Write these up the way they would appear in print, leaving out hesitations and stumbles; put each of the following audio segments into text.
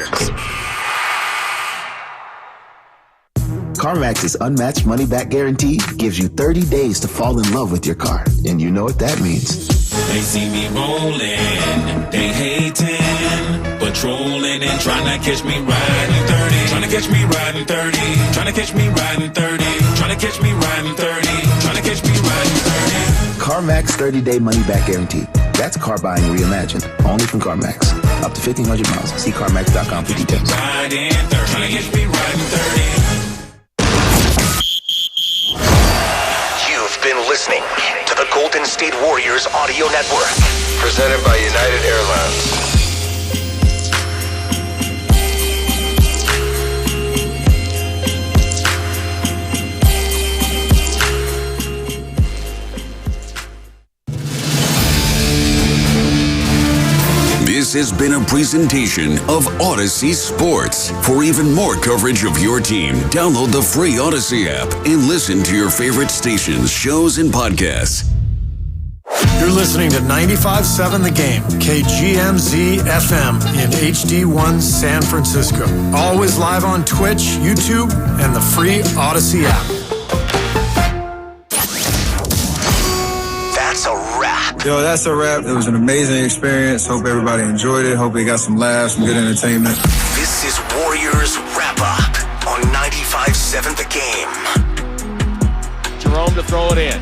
Warriors. CarMax's unmatched money-back guarantee gives you 30 days to fall in love with your car. And you know what that means. They see me rolling, they hating, patrolling and trying to catch me riding 30. Trying to catch me riding 30. Trying to catch me riding 30. Trying to catch me riding 30. Trying to catch me riding 30. CarMax 30-day money-back guarantee. That's car buying reimagined. Only from CarMax. Up to 1,500 miles. See CarMax.com for details. Riding 30. Trying to catch me riding 30. Been listening to the Golden State Warriors Audio Network. Presented by United Airlines. This has been a presentation of Odyssey Sports. For even more coverage of your team, download the free Odyssey app and listen to your favorite stations, shows, and podcasts. You're listening to 95.7 The Game, KGMZ FM in HD1 San Francisco. Always live on Twitch, YouTube, and the free Odyssey app. That's a wrap. Yo, that's a wrap. It was an amazing experience. Hope everybody enjoyed it. Hope they got some laughs, some good entertainment. This is Warriors Wrap Up on 95.7 The Game. Jerome to throw it in.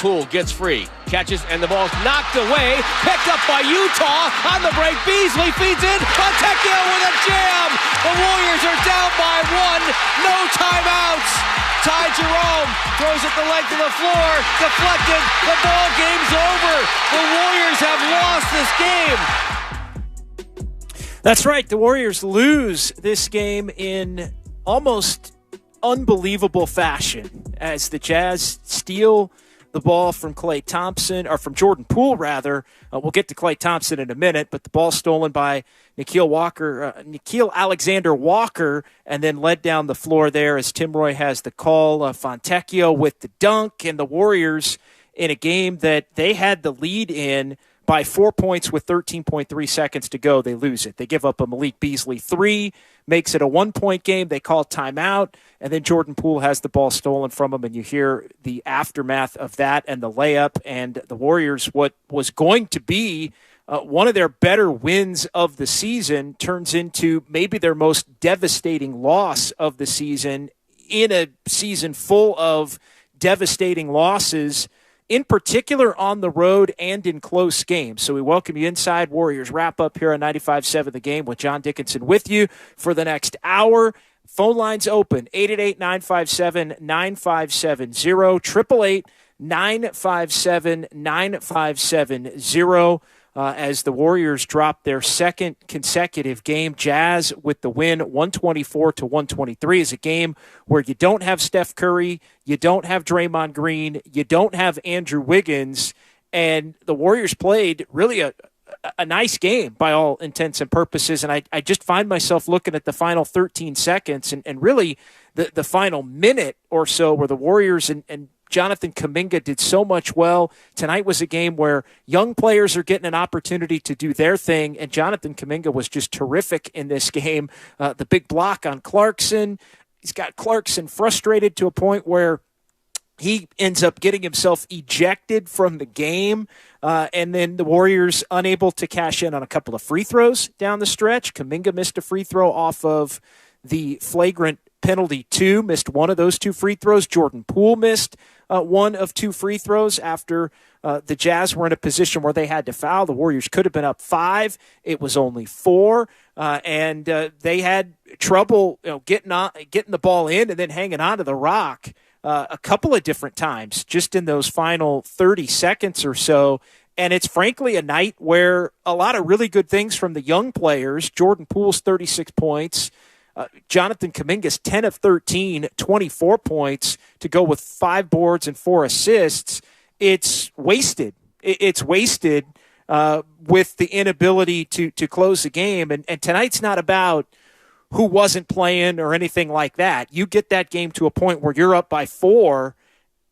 Poole gets free, catches, and the ball's knocked away. Picked up by Utah on the break. Beasley feeds in. Fontecchio with a jam. The Warriors are down by one. No timeouts. Ty Jerome throws it the length of the floor. Deflected. The ball game's over. The Warriors have lost this game. That's right. The Warriors lose this game in almost unbelievable fashion as the Jazz steal the ball from Jordan Poole, rather. We'll get to Klay Thompson in a minute, but the ball stolen by Nickeil Alexander-Walker, and then led down the floor there as Tim Roy has the call. Fontecchio with the dunk, and the Warriors in a game that they had the lead in by 4 points with 13.3 seconds to go. They lose it. They give up a Malik Beasley 3, makes it a 1-point game. They call timeout, and then Jordan Poole has the ball stolen from him, and you hear the aftermath of that and the layup, and the Warriors, what was going to be one of their better wins of the season, turns into maybe their most devastating loss of the season in a season full of devastating losses, in particular on the road and in close games. So we welcome you inside Warriors Wrap Up here on 95.7 The Game with John Dickinson with you for the next hour. Phone lines open, 888-957-9570, 888-957-9570. As the Warriors drop their second consecutive game. Jazz with the win, 124-123, is a game where you don't have Steph Curry, you don't have Draymond Green, you don't have Andrew Wiggins, and the Warriors played really a nice game by all intents and purposes, and I just find myself looking at the final 13 seconds and really the final minute or so where the Warriors and Jonathan Kuminga did so much well. Tonight was a game where young players are getting an opportunity to do their thing, and Jonathan Kuminga was just terrific in this game. The big block on Clarkson. He's got Clarkson frustrated to a point where he ends up getting himself ejected from the game, and then the Warriors unable to cash in on a couple of free throws down the stretch. Kuminga missed a free throw off of the flagrant penalty 2, missed one of those 2 free throws. Jordan Poole missed one of 2 free throws after the Jazz were in a position where they had to foul. The Warriors could have been up 5. It was only 4, and they had trouble getting the ball in and then hanging on to the rock a couple of different times just in those final 30 seconds or so. And it's frankly a night where a lot of really good things from the young players. Jordan Poole's 36 points. Jonathan Kuminga's 10 of 13, 24 points to go with 5 boards and 4 assists. It's wasted. It's wasted with the inability to close the game. And tonight's not about who wasn't playing or anything like that. You get that game to a point where you're up by 4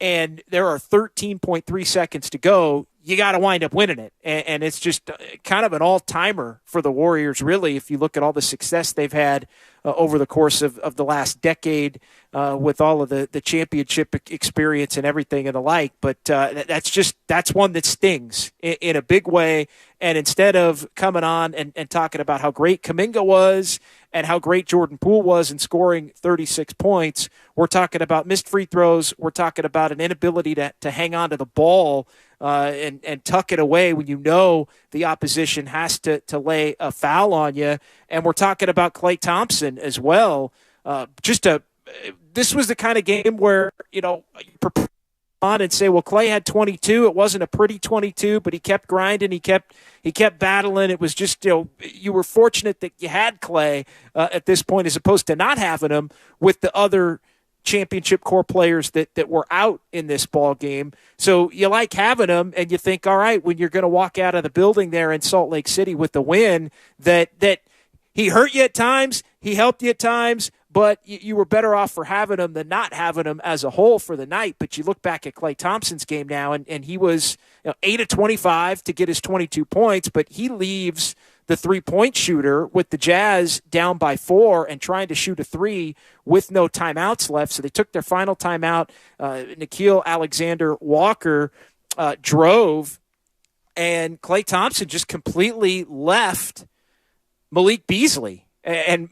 and there are 13.3 seconds to go. you got to wind up winning it. And it's just kind of an all-timer for the Warriors, really, if you look at all the success they've had over the course of the last decade with all of the championship experience and everything and the like. But that's one that stings in a big way. And instead of coming on and talking about how great Kuminga was and how great Jordan Poole was in scoring 36 points, we're talking about missed free throws. We're talking about an inability to hang on to the ball and tuck it away when you know the opposition has to lay a foul on you. And we're talking about Klay Thompson as well. This was the kind of game where, you prepare on and say, well, Klay had 22. It wasn't a pretty 22, but he kept grinding. He kept battling. It was just, you were fortunate that you had Klay at this point as opposed to not having him with the other championship core players that were out in this ball game. So you like having them, and you think, all right, when you're going to walk out of the building there in Salt Lake City with the win, that he hurt you at times, he helped you at times, but you were better off for having him than not having him as a whole for the night. But you look back at Klay Thompson's game now, and he was 8 of 25 to get his 22 points, but he leaves the three-point shooter with the Jazz down by 4 and trying to shoot a 3 with no timeouts left. So they took their final timeout. Nickeil Alexander-Walker drove, and Klay Thompson just completely left Malik Beasley. And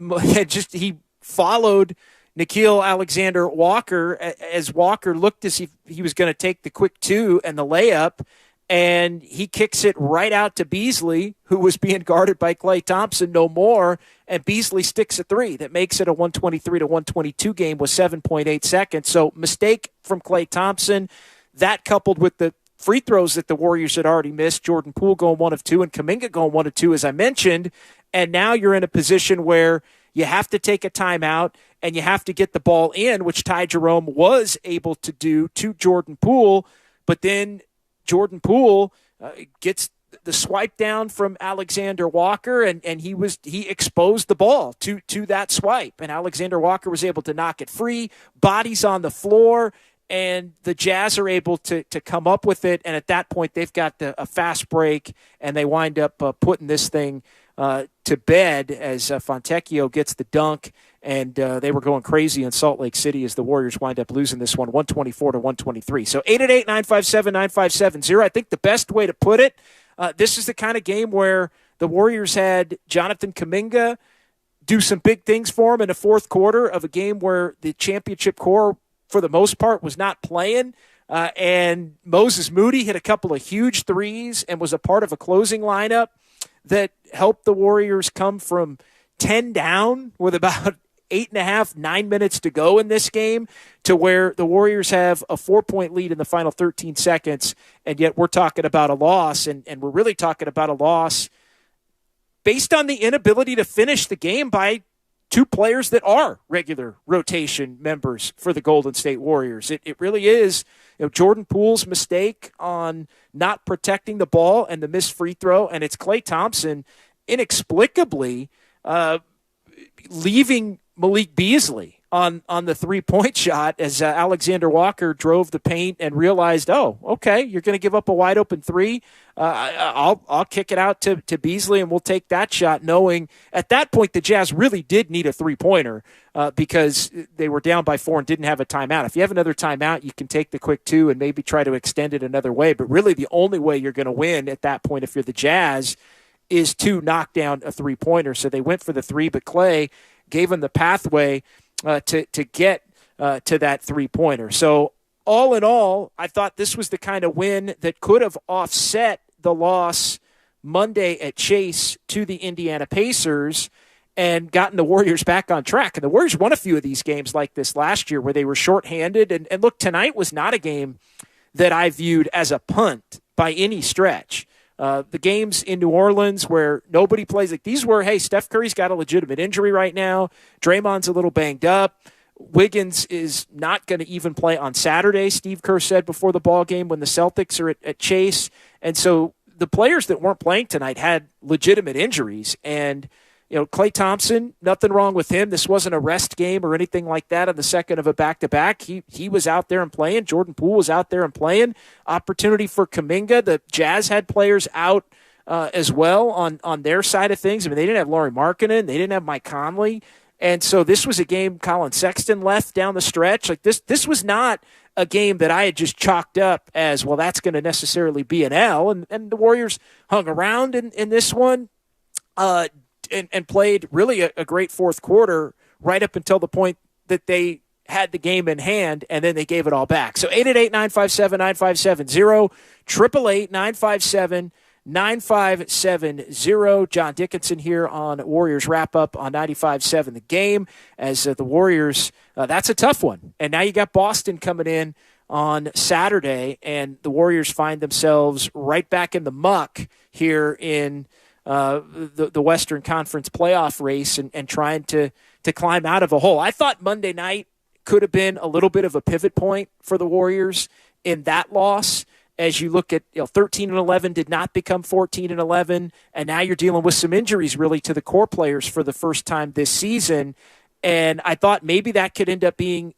just he followed Nickeil Alexander-Walker as Walker looked as if he was going to take the quick 2 and the layup, and he kicks it right out to Beasley, who was being guarded by Klay Thompson no more, and Beasley sticks a 3 that makes it a 123-122 game with 7.8 seconds. So mistake from Klay Thompson, that coupled with the free throws that the Warriors had already missed, Jordan Poole going 1 of 2 and Kuminga going 1 of 2, as I mentioned, and now you're in a position where you have to take a timeout and you have to get the ball in, which Ty Jerome was able to do to Jordan Poole, but then Jordan Poole gets the swipe down from Alexander Walker, and he exposed the ball to that swipe, and Alexander Walker was able to knock it free, bodies on the floor, and the Jazz are able to come up with it, and at that point they've got a fast break, and they wind up putting this thing to bed as Fontecchio gets the dunk, and they were going crazy in Salt Lake City as the Warriors wind up losing this one 124-123. So 888-957-9570. I think the best way to put it, this is the kind of game where the Warriors had Jonathan Kuminga do some big things for him in the fourth quarter of a game where the championship core, for the most part, was not playing. And Moses Moody hit a couple of huge threes and was a part of a closing lineup that helped the Warriors come from 10 down with about 8.5, 9 minutes to go in this game to where the Warriors have a 4-point lead in the final 13 seconds, and yet we're talking about a loss, and we're really talking about a loss based on the inability to finish the game by two players that are regular rotation members for the Golden State Warriors. It really is Jordan Poole's mistake on not protecting the ball and the missed free throw, and it's Klay Thompson inexplicably leaving Malik Beasley on the three-point shot as Alexander Walker drove the paint and realized, oh, okay, you're going to give up a wide-open 3. I'll kick it out to Beasley, and we'll take that shot, knowing at that point the Jazz really did need a three-pointer because they were down by 4 and didn't have a timeout. If you have another timeout, you can take the quick 2 and maybe try to extend it another way, but really the only way you're going to win at that point if you're the Jazz is to knock down a three-pointer. So they went for the 3, but Klay gave him the pathway to get to that three-pointer. So all in all, I thought this was the kind of win that could have offset the loss Monday at Chase to the Indiana Pacers and gotten the Warriors back on track. And the Warriors won a few of these games like this last year where they were shorthanded. And look, tonight was not a game that I viewed as a punt by any stretch. The games in New Orleans where nobody plays, like these were, hey, Steph Curry's got a legitimate injury right now. Draymond's a little banged up. Wiggins is not going to even play on Saturday, Steve Kerr said before the ball game when the Celtics are at Chase. And so the players that weren't playing tonight had legitimate injuries. And Klay Thompson, nothing wrong with him. This wasn't a rest game or anything like that on the second of a back-to-back. He was out there and playing. Jordan Poole was out there and playing. Opportunity for Kuminga. The Jazz had players out as well on their side of things. I mean, they didn't have Lauri Markkanen. They didn't have Mike Conley. And so this was a game Colin Sexton left down the stretch. Like this was not a game that I had just chalked up as, well, that's going to necessarily be an L. And the Warriors hung around in this one. And played really a great fourth quarter right up until the point that they had the game in hand, and then they gave it all back. So 888-957-9570, 888-957-9570. John Dickinson here on Warriors Wrap-Up on 95.7 The Game. As the Warriors, that's a tough one. And now you got Boston coming in on Saturday, and the Warriors find themselves right back in the muck here in the Western Conference playoff race and trying to climb out of a hole. I thought Monday night could have been a little bit of a pivot point for the Warriors in that loss. As you look at 13-11 did not become 14-11, and now you're dealing with some injuries really to the core players for the first time this season. And I thought maybe that could end up being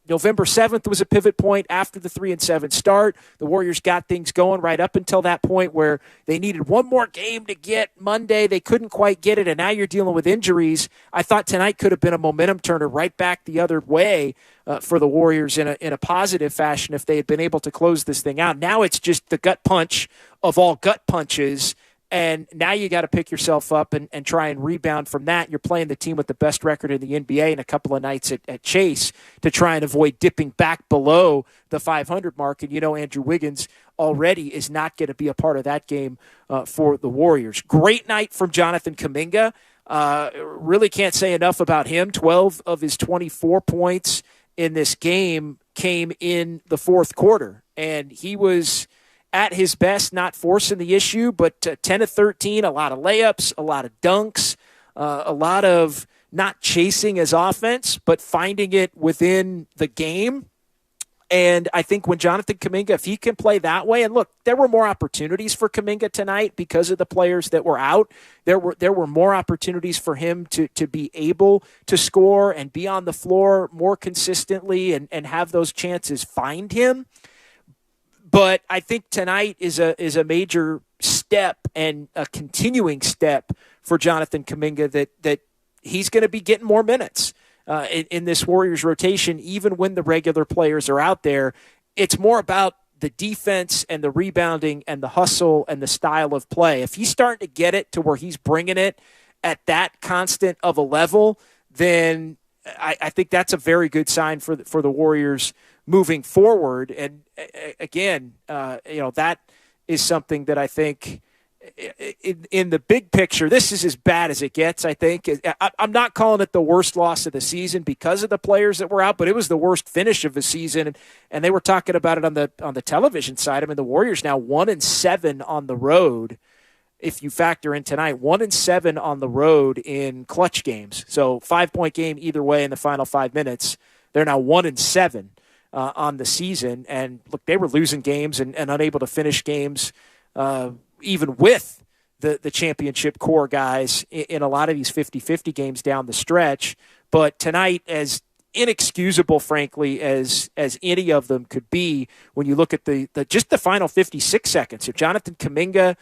November 7th was a pivot point after the 3-7 start. The Warriors got things going right up until that point where they needed one more game to get Monday. They couldn't quite get it, and now you're dealing with injuries. I thought tonight could have been a momentum turner right back the other way for the Warriors in a positive fashion if they had been able to close this thing out. Now it's just the gut punch of all gut punches. And now you got to pick yourself up and try and rebound from that. You're playing the team with the best record in the NBA in a couple of nights at Chase to try and avoid dipping back below the 500 mark. And Andrew Wiggins already is not going to be a part of that game for the Warriors. Great night from Jonathan Kuminga. Really can't say enough about him. 12 of his 24 points in this game came in the fourth quarter. And he was at his best, not forcing the issue, but 10 of 13, a lot of layups, a lot of dunks, a lot of not chasing his offense, but finding it within the game. And I think when Jonathan Kuminga, if he can play that way, and look, there were more opportunities for Kuminga tonight because of the players that were out. There were more opportunities for him to be able to score and be on the floor more consistently and have those chances find him. But I think tonight is a major step and a continuing step for Jonathan Kuminga that he's going to be getting more minutes in this Warriors rotation, even when the regular players are out there. It's more about the defense and the rebounding and the hustle and the style of play. If he's starting to get it to where he's bringing it at that constant of a level, then I think that's a very good sign for the Warriors moving forward. And again, that is something that I think in the big picture, this is as bad as it gets, I think. I'm not calling it the worst loss of the season because of the players that were out, but it was the worst finish of the season. And they were talking about it on the television side. I mean, the Warriors now 1-7 on the road. If you factor in tonight, 1-7 on the road in clutch games. So 5-point game either way in the final 5 minutes. They're now 1-7 on the season. And look, they were losing games and unable to finish games even with the championship core guys in a lot of these 50-50 games down the stretch. But tonight, as inexcusable, frankly, as any of them could be, when you look at just the final 56 seconds. So Jonathan Kuminga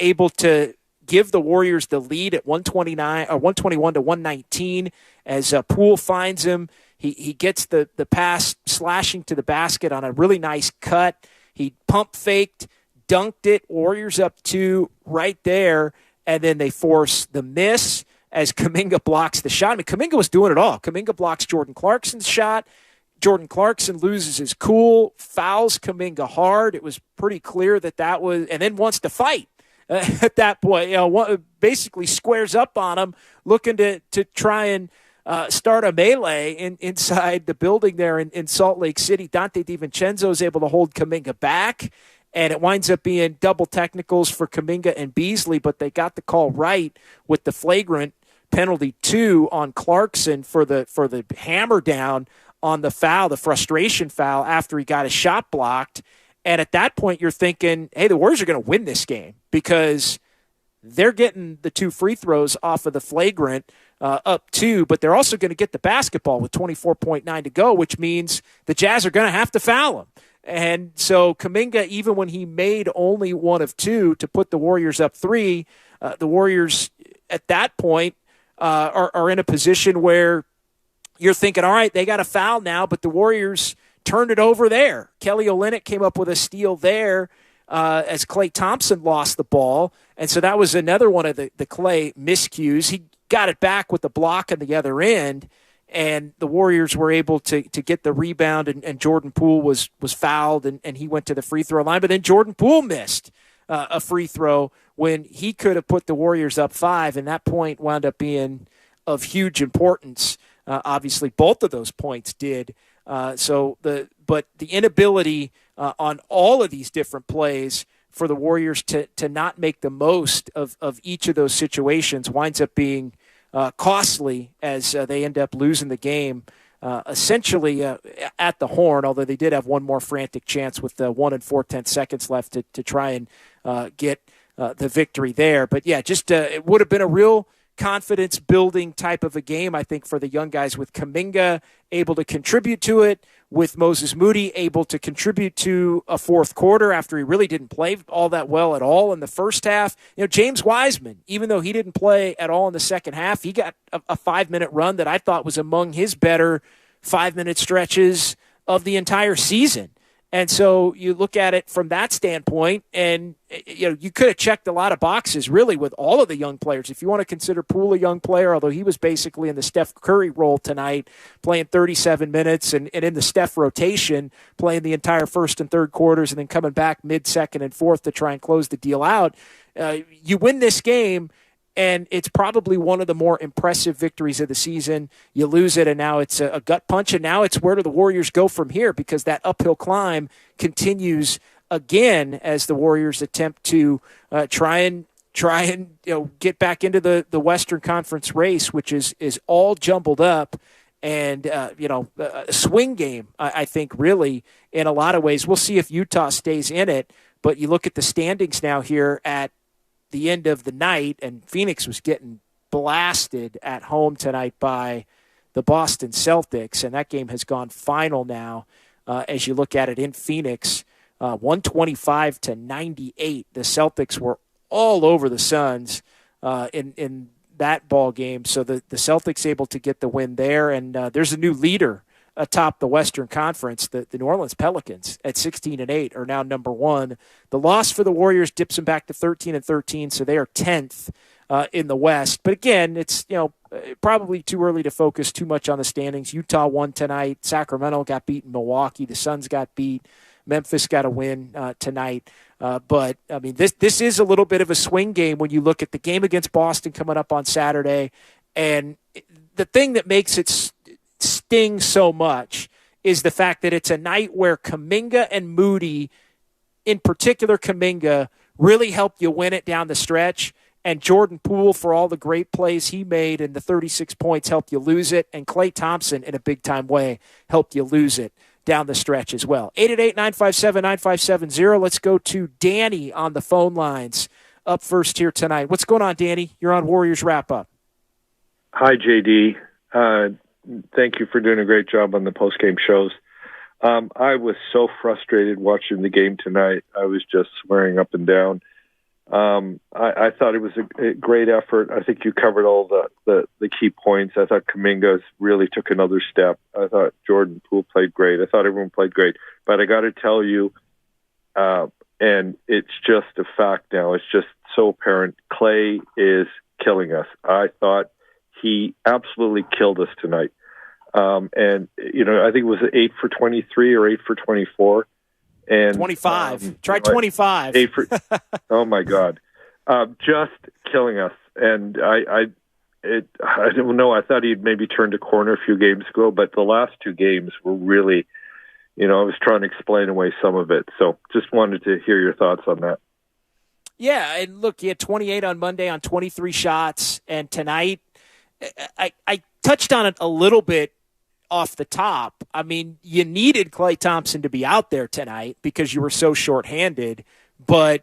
able to give the Warriors the lead at 121 to 119 as Poole finds him. He gets the pass slashing to the basket on a really nice cut. He pump faked, dunked it. Warriors up 2 right there, and then they force the miss as Kuminga blocks the shot. I mean, Kuminga was doing it all. Kuminga blocks Jordan Clarkson's shot. Jordan Clarkson loses his cool, fouls Kuminga hard. It was pretty clear that was, and then wants to fight. At that point, basically squares up on him, looking to try and start a melee inside the building there in Salt Lake City. Dante DiVincenzo is able to hold Kuminga back, and it winds up being double technicals for Kuminga and Beasley, but they got the call right with the flagrant penalty 2 on Clarkson for the hammer down on the foul, the frustration foul after he got his shot blocked. And at that point, you're thinking, hey, the Warriors are going to win this game because they're getting the 2 free throws off of the flagrant up 2, but they're also going to get the basketball with 24.9 to go, which means the Jazz are going to have to foul him. And so Kuminga, even when he made only 1 of 2 to put the Warriors up 3, the Warriors at that point are in a position where you're thinking, all right, they got a foul now, but the Warriors turned it over there. Kelly Olynyk came up with a steal there as Klay Thompson lost the ball. And so that was another one of the Klay miscues. He got it back with the block on the other end, and the Warriors were able to get the rebound, and Jordan Poole was fouled, and he went to the free throw line. But then Jordan Poole missed a free throw when he could have put the Warriors up 5, and that point wound up being of huge importance. Obviously, both of those points did. But the inability on all of these different plays for the Warriors to not make the most of each of those situations winds up being costly as they end up losing the game essentially at the horn, although they did have one more frantic chance with 1 4/10 seconds left to try and get the victory there. But, yeah, just it would have been a real confidence-building type of a game, I think, for the young guys, with Kuminga able to contribute to it, with Moses Moody able to contribute to a fourth quarter after he really didn't play all that well at all in the first half. James Wiseman, even though he didn't play at all in the second half, he got a 5-minute run that I thought was among his better 5-minute stretches of the entire season. And so you look at it from that standpoint, and you could have checked a lot of boxes, really, with all of the young players. If you want to consider Poole a young player, although he was basically in the Steph Curry role tonight, playing 37 minutes, and in the Steph rotation, playing the entire first and third quarters, and then coming back mid-second and fourth to try and close the deal out. You win this game, and it's probably one of the more impressive victories of the season. You lose it, and now it's a gut punch, and now it's where do the Warriors go from here, because that uphill climb continues again as the Warriors attempt to try and get back into the Western Conference race, which is all jumbled up and a swing game, I think, really, in a lot of ways. We'll see if Utah stays in it, but you look at the standings now here at the end of the night, and Phoenix was getting blasted at home tonight by the Boston Celtics, and that game has gone final now as you look at it in Phoenix, 125-98. The Celtics were all over the Suns in that ball game, so the Celtics able to get the win there, and there's a new leader atop the Western Conference. The New Orleans Pelicans at 16-8 are now number 1. The loss for the Warriors dips them back to 13-13, so they are 10th in the West. But again, it's probably too early to focus too much on the standings. Utah won tonight. Sacramento got beat in Milwaukee. The Suns got beat. Memphis got a win tonight. But I mean, this is a little bit of a swing game when you look at the game against Boston coming up on Saturday. And the thing that makes it sting so much is the fact that it's a night where Kuminga and Moody, in particular Kuminga, really helped you win it down the stretch, and Jordan Poole, for all the great plays he made and the 36 points, helped you lose it, and Klay Thompson, in a big-time way, helped you lose it down the stretch as well. 888-957-9570. Let's go to Danny on the phone lines up first here tonight. What's going on, Danny? You're on Warriors Wrap-Up. Hi, JD. Thank you for doing a great job on the post-game shows. I was so frustrated watching the game tonight. I was just swearing up and down. I thought it was a great effort. I think you covered all the key points. I thought Kuminga really took another step. I thought Jordan Poole played great. I thought everyone played great. But I got to tell you, and it's just a fact now, it's just so apparent, Klay is killing us. I thought he absolutely killed us tonight. And, I think it was 8 for 23 or 8 for 24. And 25. Try 25. Oh, my God. Just killing us. And I don't know. I thought he'd maybe turned a corner a few games ago, but the last 2 games were really, I was trying to explain away some of it. So just wanted to hear your thoughts on that. Yeah, and look, he had 28 on Monday on 23 shots, and tonight, I touched on it a little bit off the top. I mean, you needed Klay Thompson to be out there tonight because you were so shorthanded, but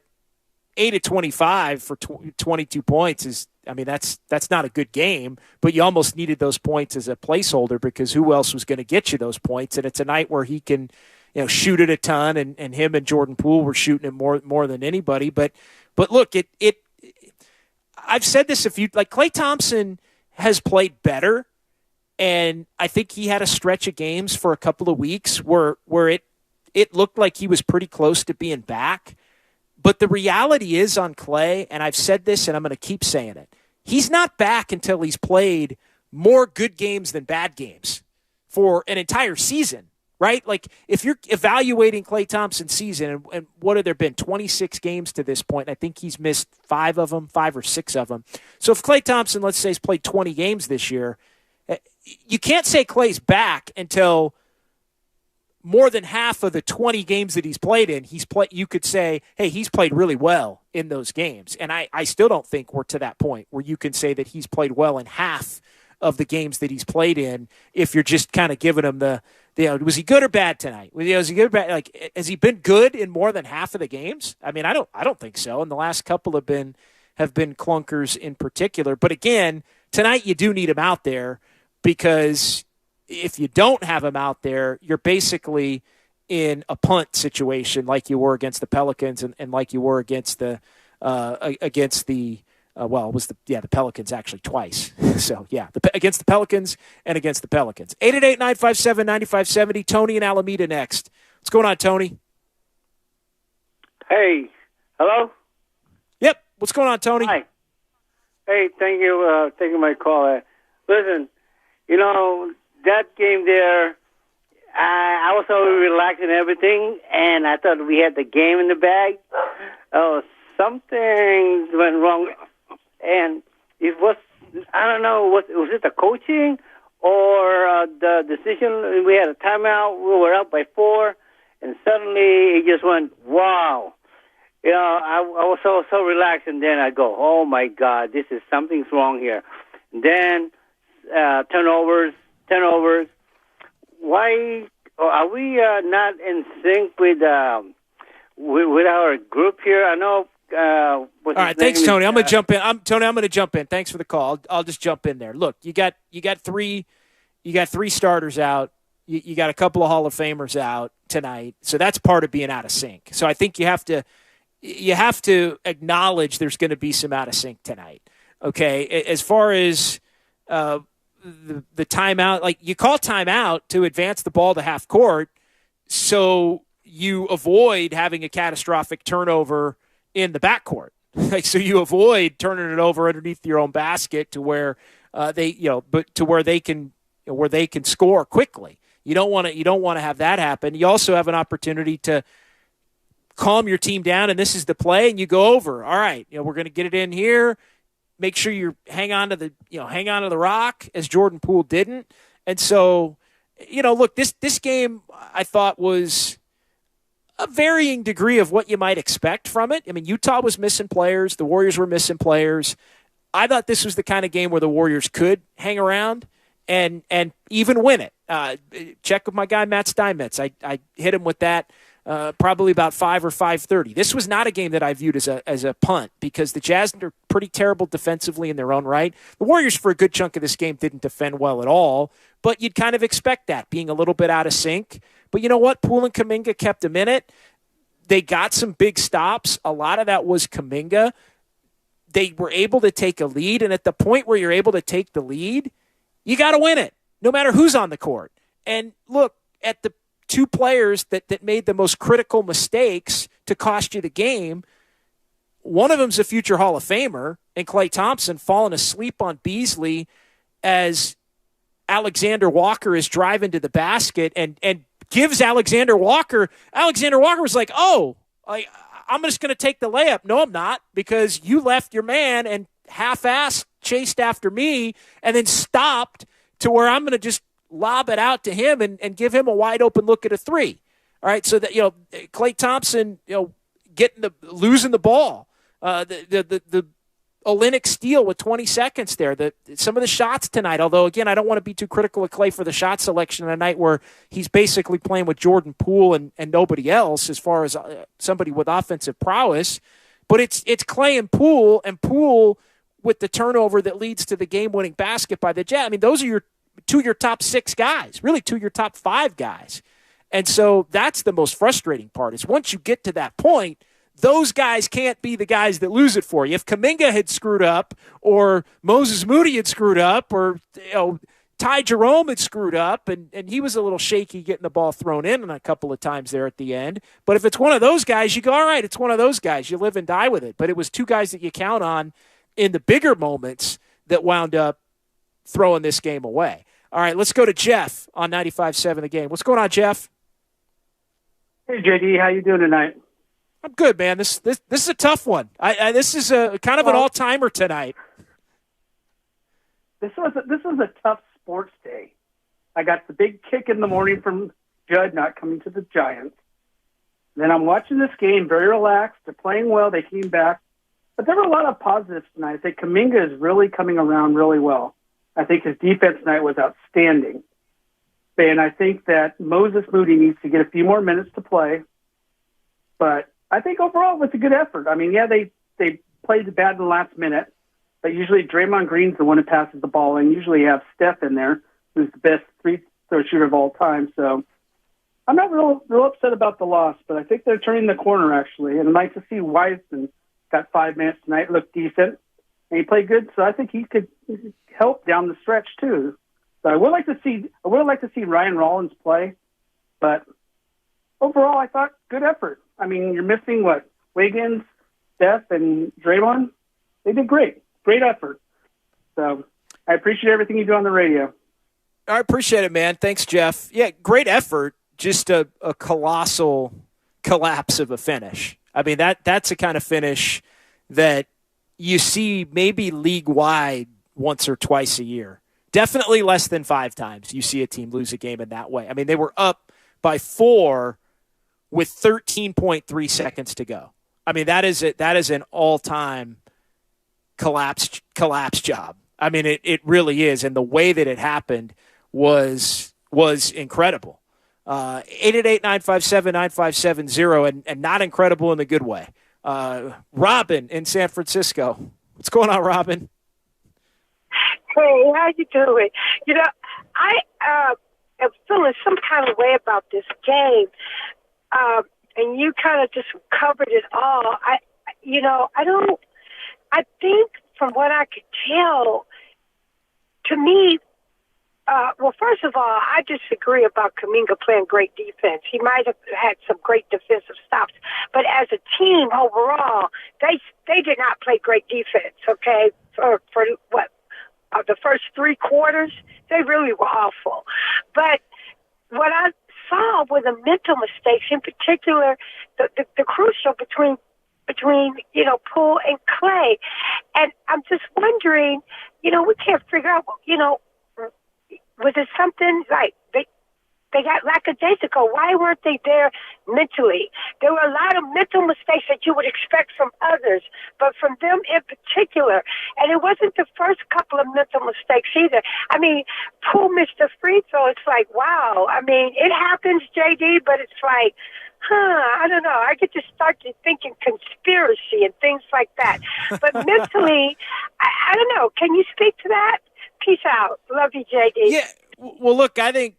8 of 25 for 22 points is, I mean, that's not a good game, but you almost needed those points as a placeholder because who else was going to get you those points? And it's a night where he can, shoot it a ton, and him and Jordan Poole were shooting it more than anybody. But look, I've said this Klay Thompson has played better, and I think he had a stretch of games for a couple of weeks where it looked like he was pretty close to being back. But the reality is on Klay, and I've said this and I'm going to keep saying it, he's not back until he's played more good games than bad games for an entire season, right? Like, if you're evaluating Klay Thompson's season, and what have there been, 26 games to this point, I think he's missed 5 or 6 of them. So if Klay Thompson, let's say, has played 20 games this year, you can't say Klay's back until more than half of the 20 games that he's played in, you could say, hey, he's played really well in those games. And I still don't think we're to that point where you can say that he's played well in half of the games that he's played in if you're just kind of giving him was he good or bad tonight? Was he good or bad? Like, has he been good in more than half of the games? I mean, I don't think so. And the last couple have been clunkers in particular. But again, tonight you do need him out there, because if you don't have him out there, you're basically in a punt situation like you were against the Pelicans and like you were against the Pelicans actually twice. So, yeah, against the Pelicans and against the Pelicans. 888-957-9570. Tony in Alameda next. What's going on, Tony? Hey. Hello? Yep. What's going on, Tony? Hi. Hey, thank you for taking my call. Listen, that game there, I was so relaxed and everything, and I thought we had the game in the bag. Oh, something went wrong, and it was, I don't know, was it the coaching or the decision? We had a timeout, we were up by 4, and suddenly it just went, wow. I was so relaxed, and then I go, oh my God, something's wrong here. And then turnovers. Why are we not in sync with our group here? I know. All right, thanks, Tony. I'm going to jump in. I'm going to jump in. Thanks for the call. I'll just jump in there. Look, you got 3 starters out. You got a couple of Hall of Famers out tonight, so that's part of being out of sync. So I think you have to acknowledge there's going to be some out of sync tonight. Okay, as far as the timeout, like, you call timeout to advance the ball to half court so you avoid having a catastrophic turnover in the backcourt. Like, so you avoid turning it over underneath your own basket to where where they can score quickly. You don't want to have that happen. You also have an opportunity to calm your team down, and this is the play, and you go over. All right, we're going to get it in here. Make sure you hang on to the rock, as Jordan Poole didn't. And so, look, this game I thought was a varying degree of what you might expect from it. I mean, Utah was missing players. The Warriors were missing players. I thought this was the kind of game where the Warriors could hang around and even win it. Check with my guy, Matt Steinmetz. I hit him with that probably about 5 or 5:30. This was not a game that I viewed as a punt, because the Jazz are pretty terrible defensively in their own right. The Warriors, for a good chunk of this game, didn't defend well at all, but you'd kind of expect that, being a little bit out of sync. But you know what? Poole and Kuminga kept them in it. They got some big stops. A lot of that was Kuminga. They were able to take a lead, and at the point where you're able to take the lead, you got to win it, no matter who's on the court. And look, at the 2 players that made the most critical mistakes to cost you the game, one of them's a future Hall of Famer, and Klay Thompson falling asleep on Beasley as Alexander Walker is driving to the basket and gives Alexander Walker was like, I'm just going to take the layup. No, I'm not, because you left your man and half-assed chased after me and then stopped to where I'm going to just lob it out to him and give him a wide open look at a 3. All right, so that Klay Thompson losing the ball, the Olynyk steal with 20 seconds there. Some of the shots tonight, although again I don't want to be too critical of Klay for the shot selection on a night where he's basically playing with Jordan Poole and nobody else as far as somebody with offensive prowess. But it's Clay and Poole with the turnover that leads to the game-winning basket by the Jazz. I mean, those are two of your top 6 guys, really 2 of your top 5 guys. And so that's the most frustrating part is once you get to that point, those guys can't be the guys that lose it for you. If Kuminga had screwed up or Moses Moody had screwed up or Ty Jerome had screwed up and he was a little shaky getting the ball thrown in a couple of times there at the end. But if it's one of those guys, you go, all right, it's one of those guys. You live and die with it. But it was 2 guys that you count on in the bigger moments that wound up throwing this game away. All right, let's go to Jeff on 95.7 The Game. What's going on, Jeff? Hey, JD, how you doing tonight? I'm good, man. This is a tough one. This is a kind of an all-timer tonight. This was a tough sports day. I got the big kick in the morning from Judd not coming to the Giants. Then I'm watching this game, very relaxed. They're playing well. They came back. But there were a lot of positives tonight. I think Kuminga is really coming around really well. I think his defense tonight was outstanding. And I think that Moses Moody needs to get a few more minutes to play. But I think overall it was a good effort. I mean, yeah, they played bad in the last minute. But usually Draymond Green's the one who passes the ball, and usually you have Steph in there, who's the best free-throw shooter of all time. So I'm not real upset about the loss, but I think they're turning the corner, actually. And I'd like to see Wiseman got 5 minutes tonight, looked decent, and he played good. So I think he could help down the stretch, too. So I would like to see Ryan Rollins play, but overall I thought good effort. I mean, you're missing Wiggins, Steph, and Draymond. They did great effort. So I appreciate everything you do on the radio. I appreciate it, man. Thanks, Jeff. Yeah, great effort. Just a colossal collapse of a finish. I mean, that's the kind of finish that you see maybe league-wide once or twice a year. Definitely less than 5 times you see a team lose a game in that way. I mean, they were up by 4 with 13.3 seconds to go. I mean, that is an all-time collapse job. I mean, it really is, and the way that it happened was incredible. 888-957-9570, and not incredible in the good way. Robin in San Francisco. What's going on, Robin? Hey, how you doing? You know, I am feeling some kind of way about this game, and you kind of just covered it all. I think from what I could tell, to me, well, first of all, I disagree about Kuminga playing great defense. He might have had some great defensive stops, but as a team overall, they did not play great defense. Okay, for what? The first 3 quarters, they really were awful. But what I saw were the mental mistakes, in particular, the crucial between Poole and Clay. And I'm just wondering, we can't figure out, was it something like they got lackadaisical? Why weren't they there mentally? There were a lot of mental mistakes that you would expect from others, but from them in particular. And it wasn't the first couple of mental mistakes either. I mean, Poole missed a free throw. It's like, wow. I mean, it happens, JD, but it's like, I don't know. I get to start to thinking conspiracy and things like that. But mentally, I don't know. Can you speak to that? Peace out. Love you, JD. Yeah. Well, look, I think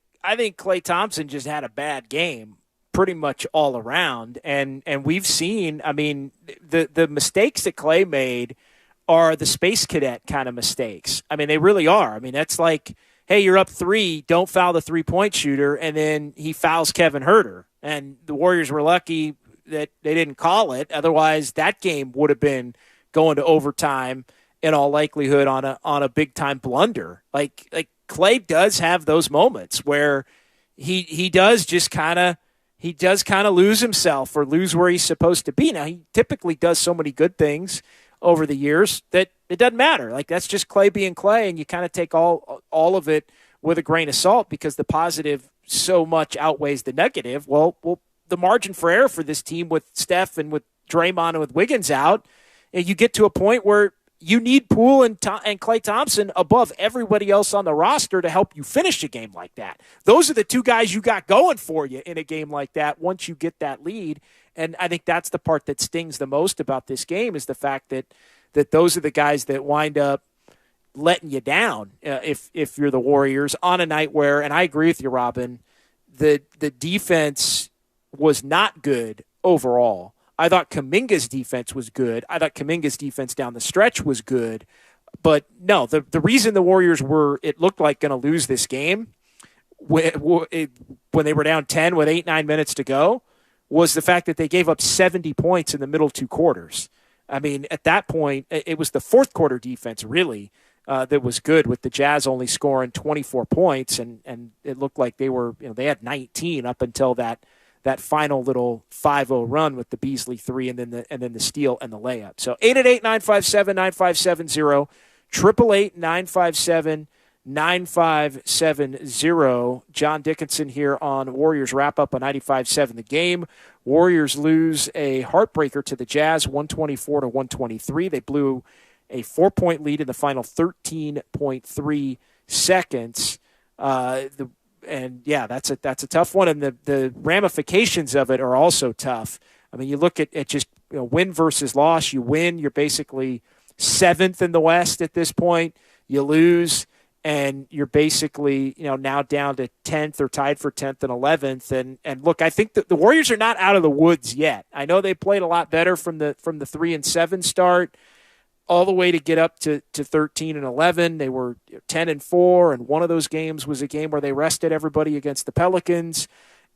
Klay Thompson just had a bad game pretty much all around. And we've seen, I mean, the mistakes that Klay made are the Space Cadet kind of mistakes. I mean, they really are. I mean, that's like, hey, you're up 3, don't foul the 3-point shooter, and then he fouls Kevin Huerter. And the Warriors were lucky that they didn't call it. Otherwise, that game would have been going to overtime in all likelihood on a big-time blunder. Like Klay does have those moments where he does just kind of lose himself or lose where he's supposed to be. Now, he typically does so many good things over the years that it doesn't matter. Like, that's just Klay being Klay, and you kind of take all of it with a grain of salt because the positive so much outweighs the negative. Well, the margin for error for this team with Steph and with Draymond and with Wiggins out, and you get to a point where you need Poole and Klay Thompson above everybody else on the roster to help you finish a game like that. Those are the two guys you got going for you in a game like that once you get that lead. And I think that's the part that stings the most about this game is the fact that those are the guys that wind up letting you down if you're the Warriors on a night where, and I agree with you, Robin, the defense was not good overall. I thought Kuminga's defense was good. I thought Kuminga's defense down the stretch was good. But no, the reason the Warriors it looked like going to lose this game when they were down 10 with 8-9 minutes to go was the fact that they gave up 70 points in the middle two quarters. I mean, at that point, it was the fourth quarter defense really that was good, with the Jazz only scoring 24 points, and it looked like they had 19 up until that final little 5-0 run with the Beasley three and then the steal and the layup. So 888-957-9570, 888-957-9570. John Dickinson here on Warriors Wrap-Up on 95.7 The Game. Warriors lose a heartbreaker to the Jazz, 124-123. They blew a 4-point lead in the final 13.3 seconds. And yeah, that's a tough one, and the ramifications of it are also tough. I mean, you look at just win versus loss. You win, you're basically 7th in the West at this point. You lose, and you're basically now down to 10th or tied for 10th and 11th. And look, I think that the Warriors are not out of the woods yet. I know they played a lot better from the 3-7 start, all the way to get up to 13 and 11. They were 10 and 4, and one of those games was a game where they rested everybody against the Pelicans.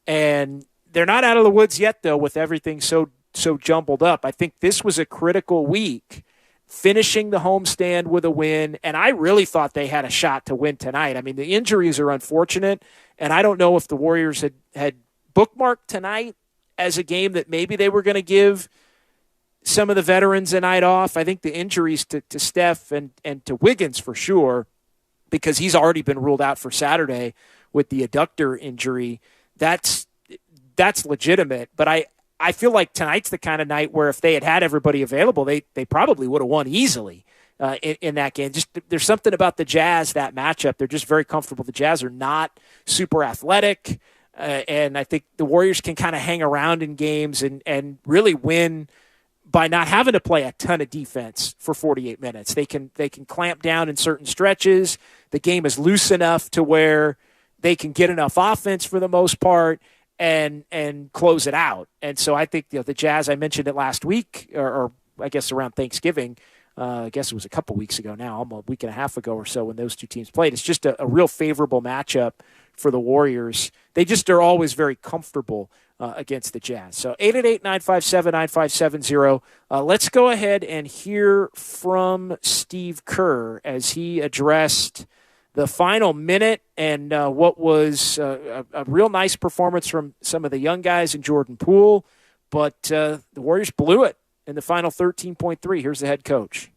And they're not out of the woods yet, though, with everything so jumbled up. I think this was a critical week, finishing the homestand with a win, and I really thought they had a shot to win tonight. I mean, the injuries are unfortunate, and I don't know if the Warriors had bookmarked tonight as a game that maybe they were going to give some of the veterans a night off. I think the injuries to Steph and to Wiggins for sure, because he's already been ruled out for Saturday with the adductor injury, that's legitimate. But I feel like tonight's the kind of night where if they had everybody available, they probably would have won easily in that game. Just there's something about the Jazz, that matchup. They're just very comfortable. The Jazz are not super athletic, and I think the Warriors can kind of hang around in games and really win by not having to play a ton of defense for 48 minutes. They can clamp down in certain stretches. The game is loose enough to where they can get enough offense for the most part and close it out. And so I think the Jazz, I mentioned it last week, or I guess around Thanksgiving. I guess it was a couple weeks ago now, almost a week and a half ago or so, when those two teams played. It's just a real favorable matchup for the Warriors. They just are always very comfortable against the Jazz. So 888-957-9570. Let's go ahead and hear from Steve Kerr as he addressed the final minute and what was a real nice performance from some of the young guys in Jordan Poole. But the Warriors blew it in the final 13.3. Here's the head coach.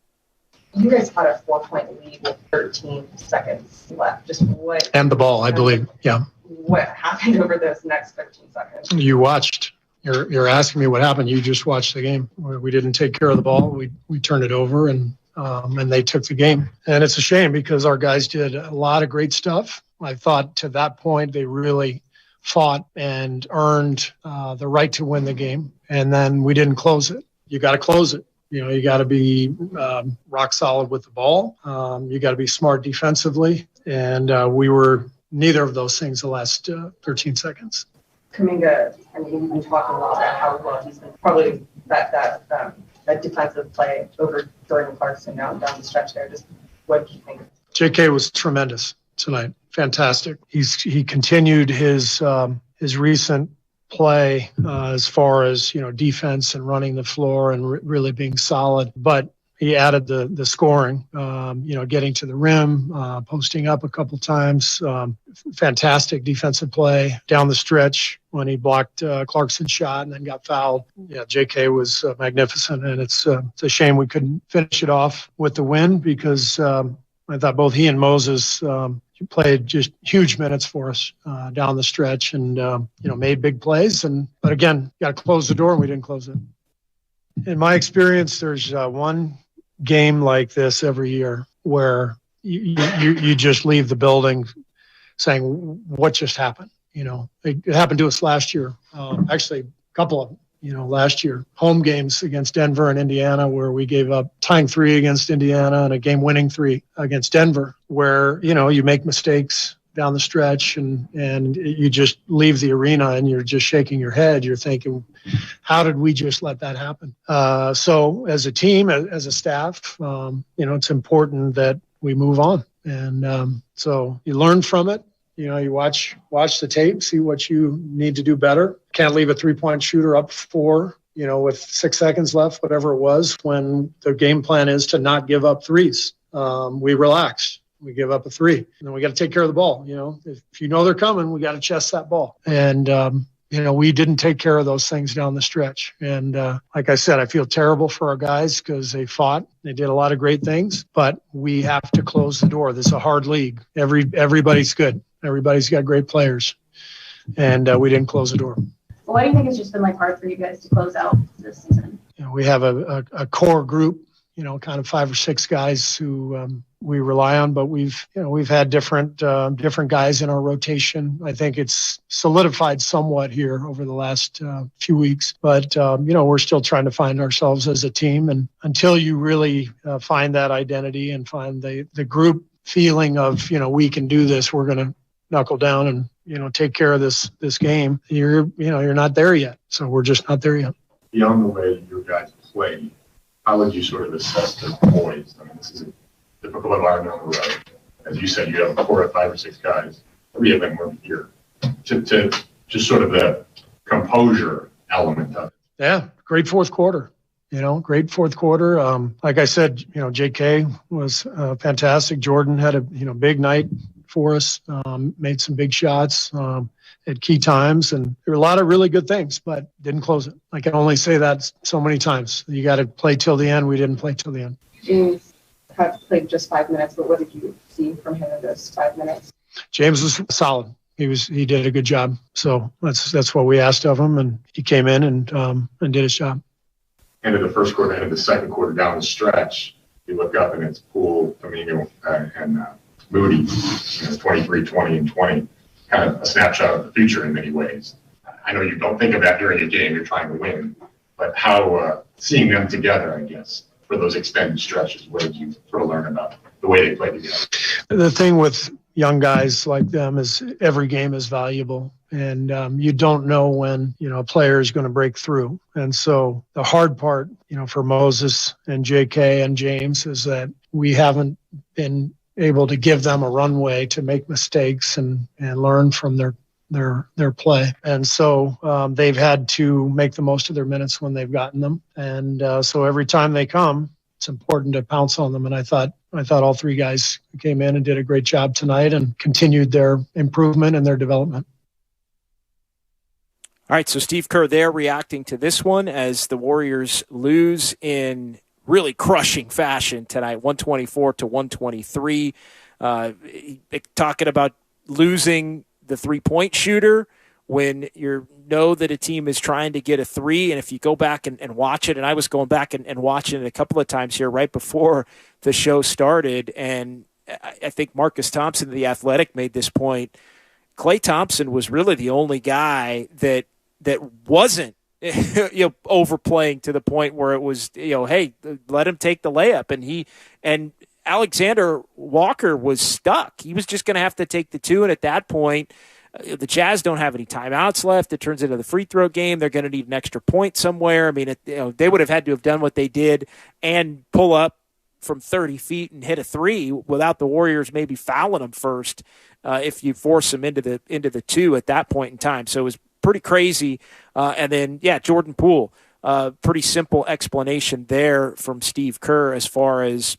You guys had a 4-point lead with 13 seconds left. Just what? And the ball, I believe. Yeah. What happened over those next 13 seconds? You watched. You're asking me what happened. You just watched the game. We didn't take care of the ball. We turned it over, and they took the game. And it's a shame because our guys did a lot of great stuff. I thought to that point they really fought and earned the right to win the game. And then we didn't close it. You got to close it. You got to be rock solid with the ball. You got to be smart defensively. And we were neither of those things the last 13 seconds. Kuminga, I mean, you've been talking a lot about how well he's been. Probably that defensive play over Jordan Clarkson now down the stretch there. Just what do you think? JK was tremendous tonight. Fantastic. He continued his recent play as far as defense and running the floor and really being solid, but he added the scoring, getting to the rim, posting up a couple times. Fantastic defensive play down the stretch when he blocked Clarkson's shot and then got fouled. Yeah, JK was magnificent, and it's a shame we couldn't finish it off with the win because I thought both he and Moses played just huge minutes for us down the stretch and made big plays. But again, got to close the door, and we didn't close it. In my experience, there's one game like this every year where you just leave the building saying, what just happened? It happened to us last year. Actually, a couple of them. Last year, home games against Denver and Indiana, where we gave up tying 3 against Indiana and a game-winning 3 against Denver, where, you make mistakes down the stretch and you just leave the arena and you're just shaking your head. You're thinking, how did we just let that happen? So as a team, as a staff, it's important that we move on. And so you learn from it. You watch the tape, see what you need to do better. Can't leave a 3-point shooter up 4, with 6 seconds left, whatever it was, when the game plan is to not give up threes. We relax. We give up a 3. And then we got to take care of the ball. If they're coming, we got to chest that ball. And, we didn't take care of those things down the stretch. And like I said, I feel terrible for our guys because they fought. They did a lot of great things, but we have to close the door. This is a hard league. Everybody's good. Everybody's got great players. And we didn't close the door. Well, why do you think it's just been hard for you guys to close out this season? We have a core group, kind of 5 or 6 guys who we rely on, but we've had different guys in our rotation. I think it's solidified somewhat here over the last few weeks, but we're still trying to find ourselves as a team. And until you really find that identity and find the group feeling of, we can do this, we're going to knuckle down and, take care of this game. You're not there yet. So we're just not there yet. Beyond the way your guys play, how would you sort of assess their poise? I mean, this is a difficult environment on the road. As you said, you have a core of 5 or 6 guys. 3 of them were here. To just sort of the composure element of it. Yeah, great fourth quarter. Great fourth quarter. Like I said, JK was fantastic. Jordan had a big night for us. Made some big shots at key times, and there were a lot of really good things, but didn't close it. I can only say that so many times. You got to play till the end. We didn't play till the end. James had played just 5 minutes, but what did you see from him in those 5 minutes? James was solid. He did a good job. So that's what we asked of him, and he came in and did his job. End of the first quarter, end of the second quarter, down the stretch, you look up and it's Poole, Domingo, and Moody. It's 23, 20, and 20. Kind of a snapshot of the future in many ways. I know you don't think of that during a game, you're trying to win, but how seeing them together, I guess, for those extended stretches, what did you sort of learn about the way they play together? The thing with young guys like them is every game is valuable, and you don't know when a player is going to break through. And so the hard part for Moses and JK and James is that we haven't been able to give them a runway to make mistakes and learn from their play. And so they've had to make the most of their minutes when they've gotten them. And so every time they come, it's important to pounce on them. And I thought all 3 guys came in and did a great job tonight and continued their improvement and their development. All right, so Steve Kerr there reacting to this one as the Warriors lose in really crushing fashion tonight, 124-123. Talking about losing the 3-point shooter when you know that a team is trying to get a 3, and if you go back and watch it, and I was going back and watching it a couple of times here right before the show started, and I think Marcus Thompson of The Athletic made this point. Klay Thompson was really the only guy that wasn't overplaying to the point where it was, hey, let him take the layup. And Alexander Walker was stuck. He was just going to have to take the 2. And at that point, the Jazz don't have any timeouts left. It turns into the free throw game. They're going to need an extra point somewhere. I mean, they would have had to have done what they did and pull up from 30 feet and hit a 3 without the Warriors maybe fouling them first if you force them into the 2 at that point in time. So it was pretty crazy. And then, Jordan Poole, pretty simple explanation there from Steve Kerr as far as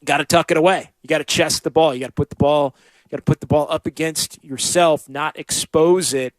got to tuck it away. You got to chest the ball. You got to put the ball up against yourself, not expose it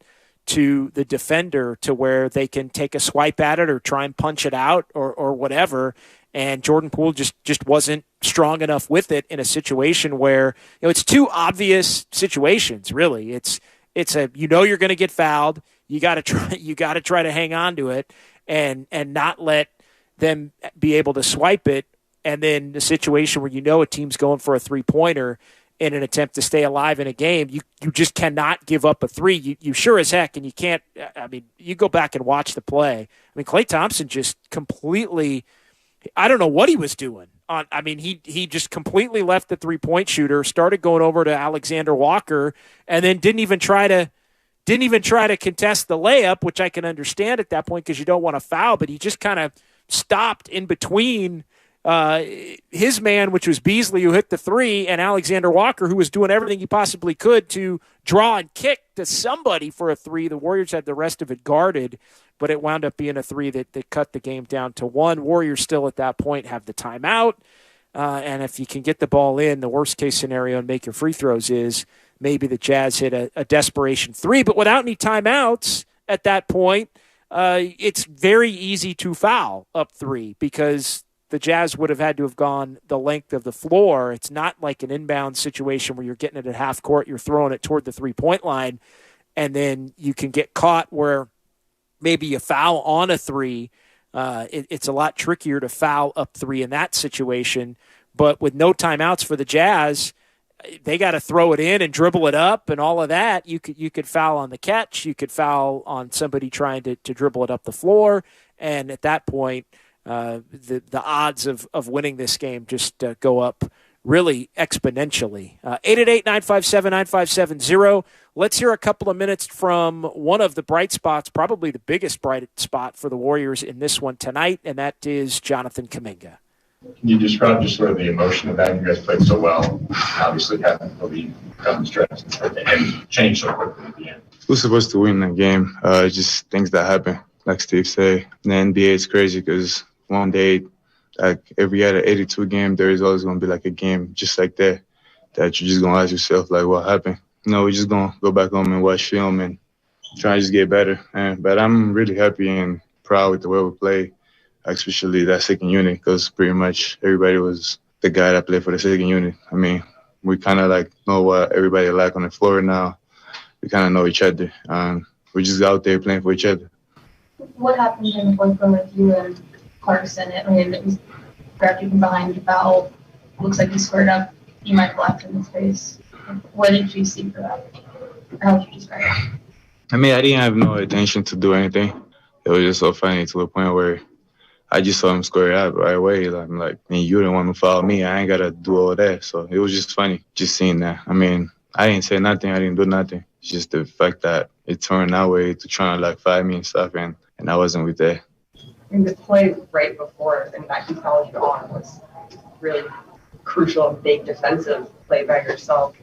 to the defender to where they can take a swipe at it or try and punch it out or whatever. And Jordan Poole just wasn't strong enough with it in a situation where, it's 2 obvious situations, really. It's you're going to get fouled. You got to try to hang on to it and not let them be able to swipe it, and then the situation where a team's going for a three-pointer in an attempt to stay alive in a game, you just cannot give up a three. You sure as heck, and you can't – I mean, you go back and watch the play. I mean, Klay Thompson just completely – I don't know what he was doing. He just completely left the three-point shooter, started going over to Alexander Walker, and then didn't even try to contest the layup, which I can understand at that point because you don't want to foul, but he just kind of stopped in between his man, which was Beasley, who hit the three, and Alexander Walker, who was doing everything he possibly could to draw and kick to somebody for a three. The Warriors had the rest of it guarded, but it wound up being a three that cut the game down to one. Warriors still at that point have the timeout, and if you can get the ball in, the worst-case scenario and make your free throws is maybe the Jazz hit a desperation three. But without any timeouts at that point, it's very easy to foul up three because the Jazz would have had to have gone the length of the floor. It's not like an inbound situation where you're getting it at half court, you're throwing it toward the three-point line, and then you can get caught where maybe you foul on a three. It's a lot trickier to foul up three in that situation. But with no timeouts for the Jazz, they got to throw it in and dribble it up and all of that. You could foul on the catch. You could foul on somebody trying to dribble it up the floor. And at that point, the odds of winning this game just go up really exponentially. 888-957-9570. Let's hear a couple of minutes from one of the bright spots, probably the biggest bright spot for the Warriors in this one tonight, and that is Jonathan Kuminga. Can you describe just sort of the emotion of that? You guys played so well. Obviously, having the lead come stretch and change so quickly at the end. Who's supposed to win the game? Just things that happen, like Steve said. In the NBA, it's crazy because one day, like if we had an 82 game, there is always going to be like a game just like that you're just going to ask yourself, like, what happened? We're just going to go back home and watch film and try to just get better. But I'm really happy and proud with the way we play, especially that second unit, because pretty much everybody was the guy that played for the second unit. I mean, we kind of like know what everybody like on the floor now. We kind of know each other. We're just out there playing for each other. What happened in the fourth quarter with you and Clarkson? I mean, it was grabbed you from behind, foul. Looks like he squared up. You might have laughed in his face. What did you see for that? How would you describe it? I mean, I didn't have no intention to do anything. It was just so funny to the point where I just saw him square up right away. I'm like, man, you didn't want to follow me. I ain't got to do all that. So it was just funny just seeing that. I mean, I didn't say nothing. I didn't do nothing. It's just the fact that it turned that way to try to like fight me and stuff, and I wasn't with that. And the play right before and that he fouled you on was really crucial and big defensive play by yourself.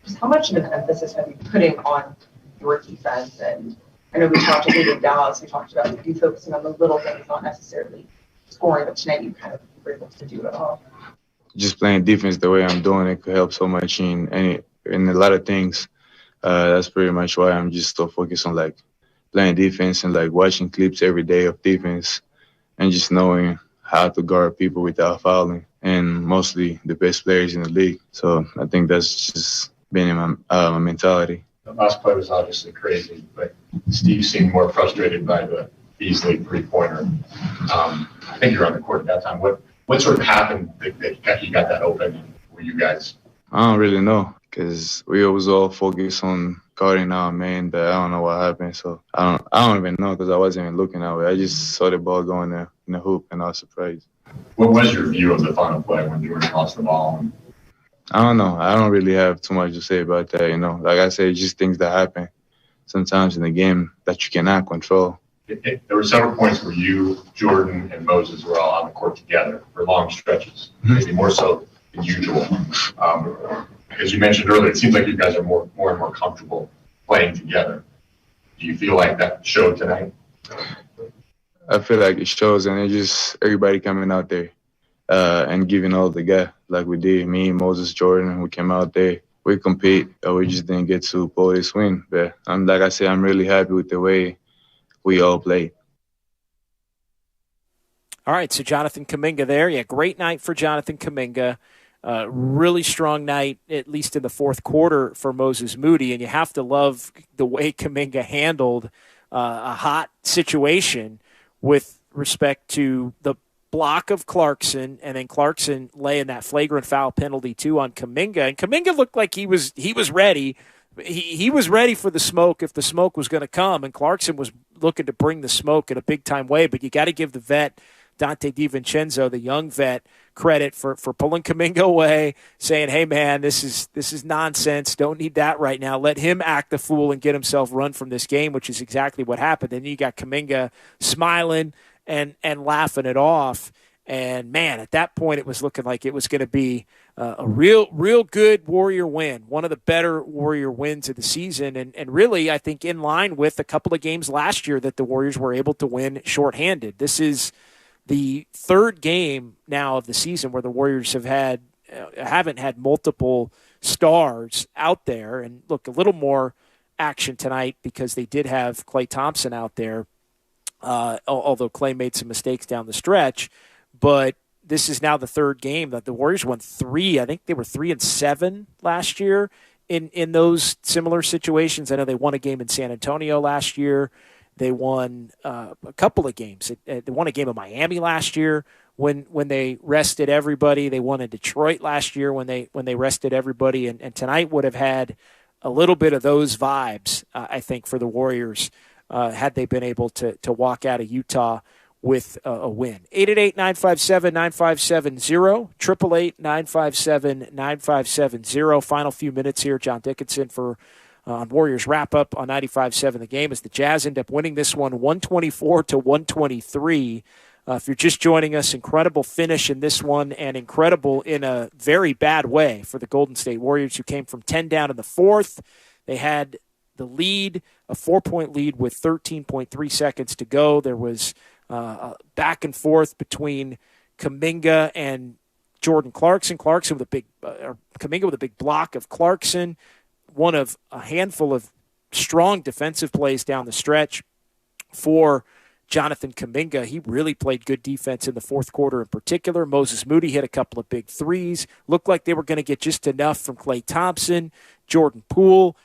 Just how much of an emphasis have you putting on your defense? And I know we talked about in Dallas, we talked about you focusing on the little things, not necessarily scoring, but tonight you kind of were able to do it all. Just playing defense the way I'm doing it could help so much in a lot of things. That's pretty much why I'm just so focused on like playing defense and like watching clips every day of defense and just knowing how to guard people without fouling, and mostly the best players in the league. So I think that's just been in my mentality. The last play was obviously crazy, but Steve seemed more frustrated by the Beasley three-pointer. I think you were on the court at that time. What sort of happened that you got that open? Were you guys? I don't really know because we was all focused on guarding our man, but I don't know what happened. So I don't even know because I wasn't even looking that way. I just saw the ball going there in the hoop, and I was surprised. What was your view of the final play when Jordan lost the ball? I don't know. I don't really have too much to say about that, Like I said, just things that happen sometimes in the game that you cannot control. There were several points where you, Jordan, and Moses were all on the court together for long stretches, maybe more so than usual. As you mentioned earlier, it seems like you guys are more and more comfortable playing together. Do you feel like that showed tonight? I feel like it shows, and it's just everybody coming out there and giving all the guy like we did. Me, Moses, Jordan, we came out there. We compete. We just didn't get to pull this win. But like I said, I'm really happy with the way we all played. All right, so Jonathan Kuminga there. Yeah, great night for Jonathan Kuminga. Really strong night, at least in the fourth quarter for Moses Moody. And you have to love the way Kuminga handled a hot situation with respect to the block of Clarkson, and then Clarkson laying that flagrant foul penalty too on Kuminga. And Kuminga looked like he was ready. He was ready for the smoke if the smoke was going to come, and Clarkson was looking to bring the smoke in a big-time way. But you got to give the vet, Dante DiVincenzo, the young vet, credit for pulling Kuminga away, saying, hey, man, this is nonsense. Don't need that right now. Let him act the fool and get himself run from this game, which is exactly what happened. And you got Kuminga smiling and laughing it off. And, man, at that point it was looking like it was going to be a real good Warrior win, one of the better Warrior wins of the season, and really I think in line with a couple of games last year that the Warriors were able to win shorthanded. This is the third game now of the season where the Warriors haven't had multiple stars out there. And, look, a little more action tonight because they did have Klay Thompson out there, although Klay made some mistakes down the stretch. But this is now the third game that the Warriors won 3. I think they were 3-7 last year in those similar situations. I know they won a game in San Antonio last year. They won a couple of games. They won a game in Miami last year when they rested everybody. They won in Detroit last year when they rested everybody. And tonight would have had a little bit of those vibes, I think, for the Warriors had they been able to walk out of Utah with a win. 888-957-9570, 888-957-9570. Final few minutes here. John Dickinson for on Warriors wrap-up on 95.7 The Game as the Jazz end up winning this one 124-123. If you're just joining us, incredible finish in this one, and incredible in a very bad way for the Golden State Warriors, who came from 10 down in the fourth. They had the lead, a 4-point lead with 13.3 seconds to go. There was back and forth between Kuminga and Jordan Clarkson. Kuminga with a big block of Clarkson, one of a handful of strong defensive plays down the stretch for Jonathan Kuminga. He really played good defense in the fourth quarter in particular. Moses Moody hit a couple of big threes. Looked like they were going to get just enough from Klay Thompson. Jordan Poole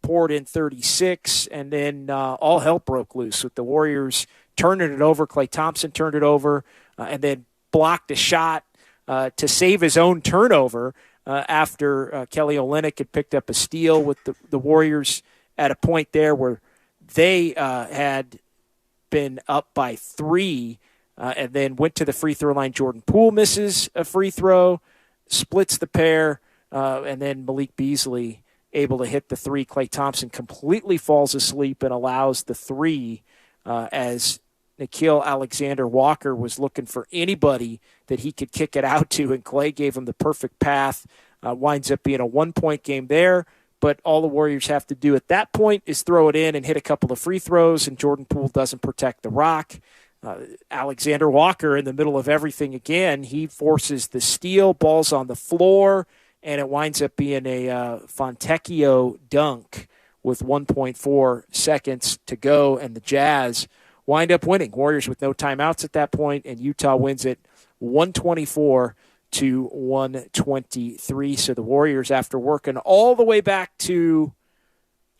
poured in 36, and then all hell broke loose with the Warriors turning it over. Klay Thompson turned it over and then blocked a shot to save his own turnover after Kelly Olynyk had picked up a steal with the Warriors at a point there where they had been up by 3 and then went to the free throw line. Jordan Poole misses a free throw, splits the pair, and then Malik Beasley able to hit the 3. Klay Thompson completely falls asleep and allows the 3 as Nickeil Alexander-Walker was looking for anybody that he could kick it out to, and Klay gave him the perfect path. Winds up being a 1-point game there, but all the Warriors have to do at that point is throw it in and hit a couple of free throws, and Jordan Poole doesn't protect the rock. Alexander-Walker in the middle of everything again. He forces the steal, ball's on the floor, and it winds up being a Fontecchio dunk with 1.4 seconds to go, and the Jazz wind up winning. Warriors with no timeouts at that point, and Utah wins it 124-123. So the Warriors, after working all the way back to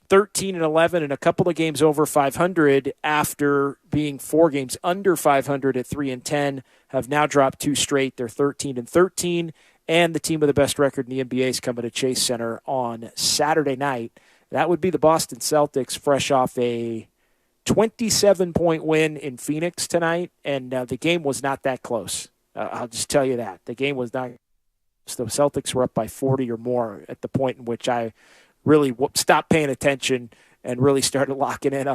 13-11 and a couple of games over 500 after being 4 games under 500 at 3-10, have now dropped 2 straight. They're 13-13, and the team with the best record in the NBA is coming to Chase Center on Saturday night. That would be the Boston Celtics, fresh off a 27-point win in Phoenix tonight, and the game was not that close. I'll just tell you that. The game was not. So the Celtics were up by 40 or more at the point in which I really stopped paying attention and really started locking in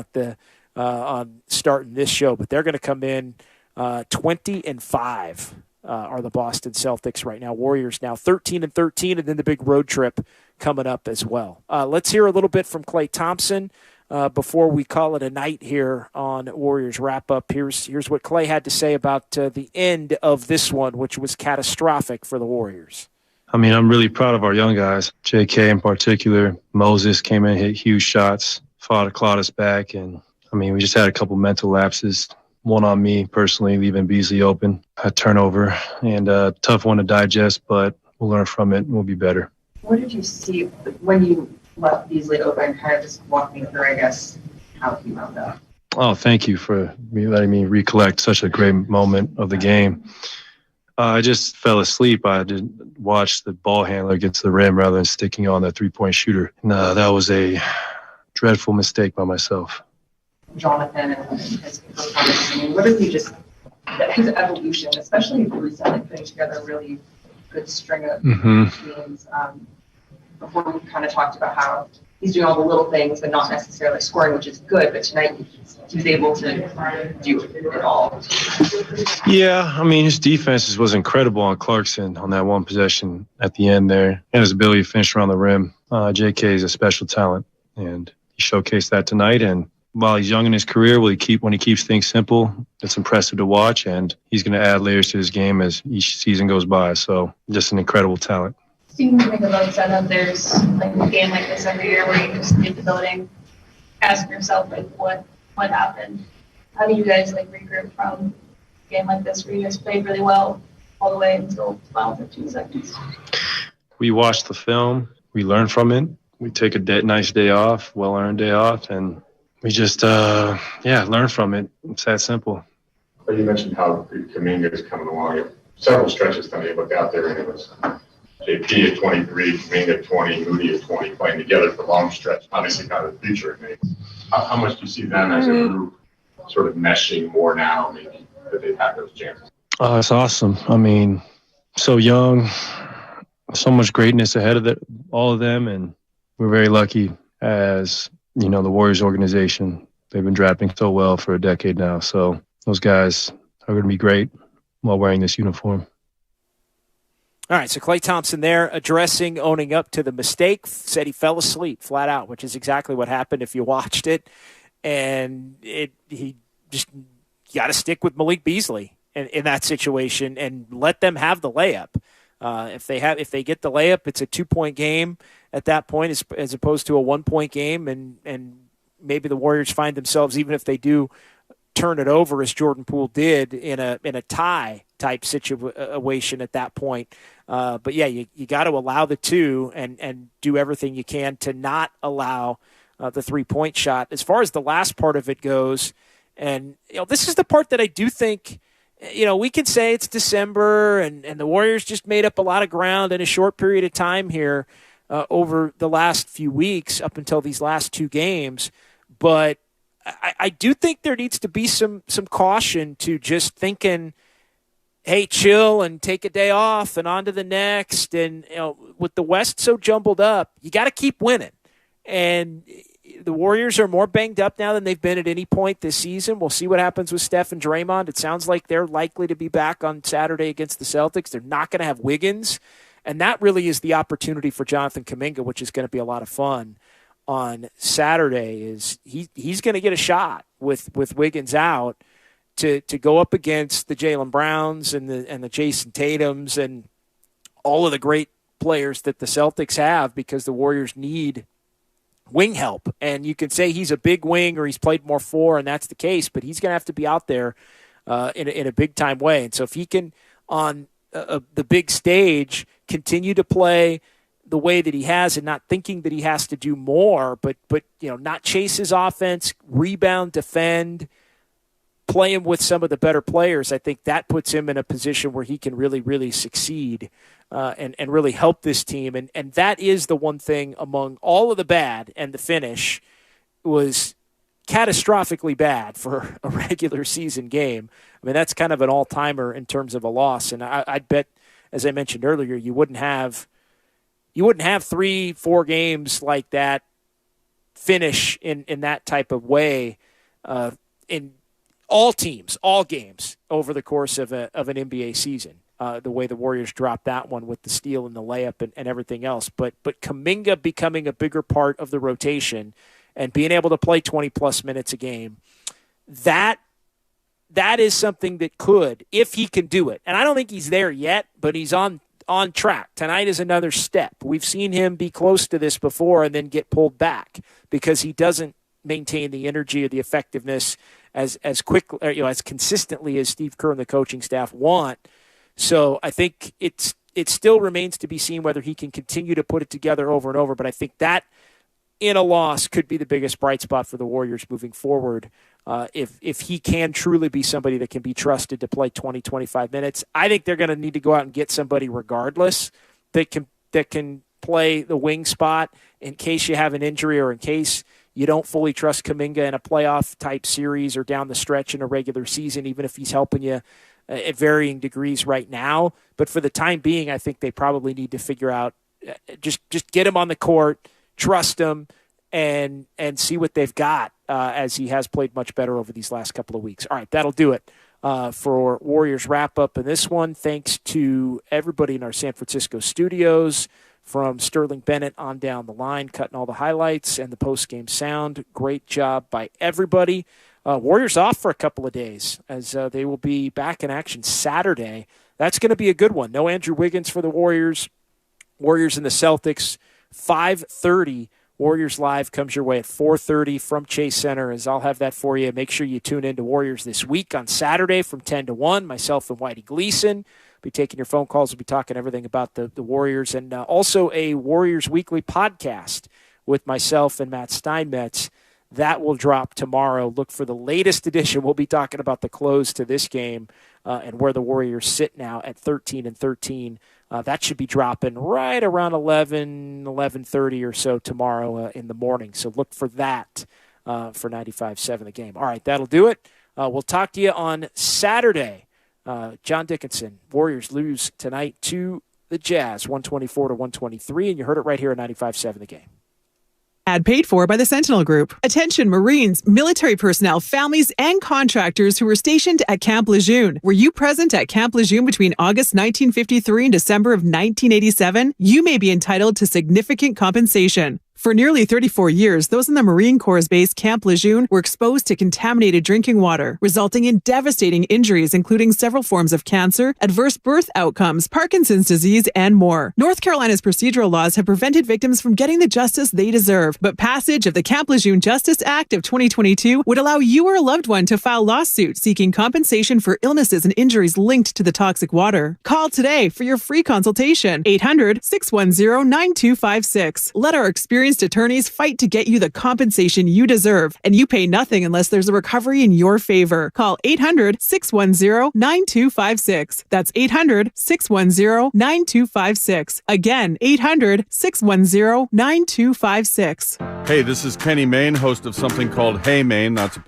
on starting this show. But they're going to come in 20-5 are the Boston Celtics right now. Warriors now 13-13, and then the big road trip coming up as well. Let's hear a little bit from Klay Thompson before we call it a night here on Warriors Wrap-Up. Here's what Klay had to say about the end of this one, which was catastrophic for the Warriors. I mean, I'm really proud of our young guys. JK in particular, Moses came in, hit huge shots, fought us back, and I mean, we just had a couple mental lapses. One on me personally, leaving Beasley open, a turnover, and a tough one to digest, but we'll learn from it and we'll be better. What did you see when you left Beasley open? Kind of just walk me through, I guess, how he wound up. Oh, thank you for letting me recollect such a great moment of the game. I just fell asleep. I didn't watch the ball handler get to the rim rather than sticking on the three-point shooter. No, that was a dreadful mistake by myself. Jonathan and his performance. I mean, what is his evolution, especially recently putting together a really good string of games. Before we kind of talked about how he's doing all the little things but not necessarily scoring, which is good. But tonight he was able to do it all. Yeah, I mean, his defense was incredible on Clarkson on that one possession at the end there, and his ability to finish around the rim. JK is a special talent, and he showcased that tonight. And while he's young in his career, when he keeps things simple, it's impressive to watch, and he's going to add layers to his game as each season goes by. So just an incredible talent. Seems like about setup. There's like a game like this every year where you just leave the building, ask yourself like what happened. How do you guys like regroup from a game like this where you guys played really well all the way until the final 15 seconds? We watch the film, we learn from it, we take a nice day off, well-earned day off, and we just learn from it. It's that simple. But you mentioned how Kuminga is coming along. Several stretches that you look out there, and it was JP at 23, Kuminga at 20, Moody at 20, playing together for long stretch. Obviously, kind of the future it makes. How much do you see them as a group sort of meshing more now, maybe, that they've had those chances? Oh, it's awesome. I mean, so young, so much greatness ahead of all of them, and we're very lucky as, the Warriors organization. They've been drafting so well for a decade now, so those guys are going to be great while wearing this uniform. All right, so Klay Thompson there owning up to the mistake, said he fell asleep flat out, which is exactly what happened if you watched it. And he just got to stick with Malik Beasley in that situation and let them have the layup. If they get the layup, it's a 2-point game at that point as opposed to a 1-point game, and maybe the Warriors find themselves, even if they do turn it over as Jordan Poole did in a tie type situation at that point. But yeah, you got to allow the two and do everything you can to not allow the 3-point shot. As far as the last part of it goes, and this is the part that I do think, we can say it's December and the Warriors just made up a lot of ground in a short period of time here over the last few weeks up until these last 2 games. But I do think there needs to be some caution to just thinking, hey, chill and take a day off and on to the next. And with the West so jumbled up, you got to keep winning. And the Warriors are more banged up now than they've been at any point this season. We'll see what happens with Steph and Draymond. It sounds like they're likely to be back on Saturday against the Celtics. They're not going to have Wiggins. And that really is the opportunity for Jonathan Kuminga, which is going to be a lot of fun on Saturday. Is he's going to get a shot with Wiggins out to go up against the Jaylen Browns and the Jason Tatums and all of the great players that the Celtics have, because the Warriors need wing help. And you can say he's a big wing or he's played more 4, and that's the case, but he's going to have to be out there in a big-time way. And so if he can, on the big stage, continue to play the way that he has and not thinking that he has to do more, but not chase his offense, rebound, defend, playing with some of the better players, I think that puts him in a position where he can really, really succeed and really help this team. And that is the one thing among all of the bad, and the finish was catastrophically bad for a regular season game. I mean, that's kind of an all-timer in terms of a loss. And I'd bet, as I mentioned earlier, you wouldn't have 3-4 games like that finish in that type of way in all teams, all games over the course of an NBA season. The way the Warriors dropped that one with the steal and the layup and everything else. But Kuminga becoming a bigger part of the rotation and being able to play 20-plus minutes a game, that is something that could, if he can do it. And I don't think he's there yet, but he's on track. Tonight is another step. We've seen him be close to this before and then get pulled back because he doesn't maintain the energy or the effectiveness as quickly, as consistently as Steve Kerr and the coaching staff want. So I think it still remains to be seen whether he can continue to put it together over and over. But I think that in a loss could be the biggest bright spot for the Warriors moving forward if he can truly be somebody that can be trusted to play 20, 25 minutes. I think they're going to need to go out and get somebody regardless that can play the wing spot in case you have an injury or in case you don't fully trust Kuminga in a playoff-type series or down the stretch in a regular season, even if he's helping you at varying degrees right now. But for the time being, I think they probably need to figure out, just get him on the court, trust him, and see what they've got as he has played much better over these last couple of weeks. All right, that'll do it for Warriors wrap-up in this one. Thanks to everybody in our San Francisco studios, from Sterling Bennett on down the line, cutting all the highlights and the post-game sound. Great job by everybody. Warriors off for a couple of days as they will be back in action Saturday. That's going to be a good one. No Andrew Wiggins for the Warriors. Warriors and the Celtics, 5:30. Warriors Live comes your way at 4:30 from Chase Center, as I'll have that for you. Make sure you tune in to Warriors This Week on Saturday from 10 to 1. Myself and Whitey Gleason be taking your phone calls. We'll be talking everything about the Warriors, and also a Warriors Weekly podcast with myself and Matt Steinmetz. That will drop tomorrow. Look for the latest edition. We'll be talking about the close to this game and where the Warriors sit now at 13-13. That should be dropping right around 11:30 or so tomorrow in the morning. So look for that for 95.7 The Game. All right, that'll do it. We'll talk to you on Saturday. John Dickinson, Warriors lose tonight to the Jazz, 124-123, and you heard it right here at 95.7 The Game. Ad paid for by the Sentinel Group. Attention Marines, military personnel, families, and contractors who were stationed at Camp Lejeune. Were you present at Camp Lejeune between August 1953 and December of 1987? You may be entitled to significant compensation. For nearly 34 years, those in the Marine Corps' base Camp Lejeune were exposed to contaminated drinking water, resulting in devastating injuries, including several forms of cancer, adverse birth outcomes, Parkinson's disease, and more. North Carolina's procedural laws have prevented victims from getting the justice they deserve, but passage of the Camp Lejeune Justice Act of 2022 would allow you or a loved one to file lawsuits seeking compensation for illnesses and injuries linked to the toxic water. Call today for your free consultation. 800-610-9256. Let our experienced attorneys fight to get you the compensation you deserve, and you pay nothing unless there's a recovery in your favor. Call 800-610-9256. That's 800-610-9256. Again, 800-610-9256. Hey, this is Kenny Mayne, host of something called Hey Mayne. That's a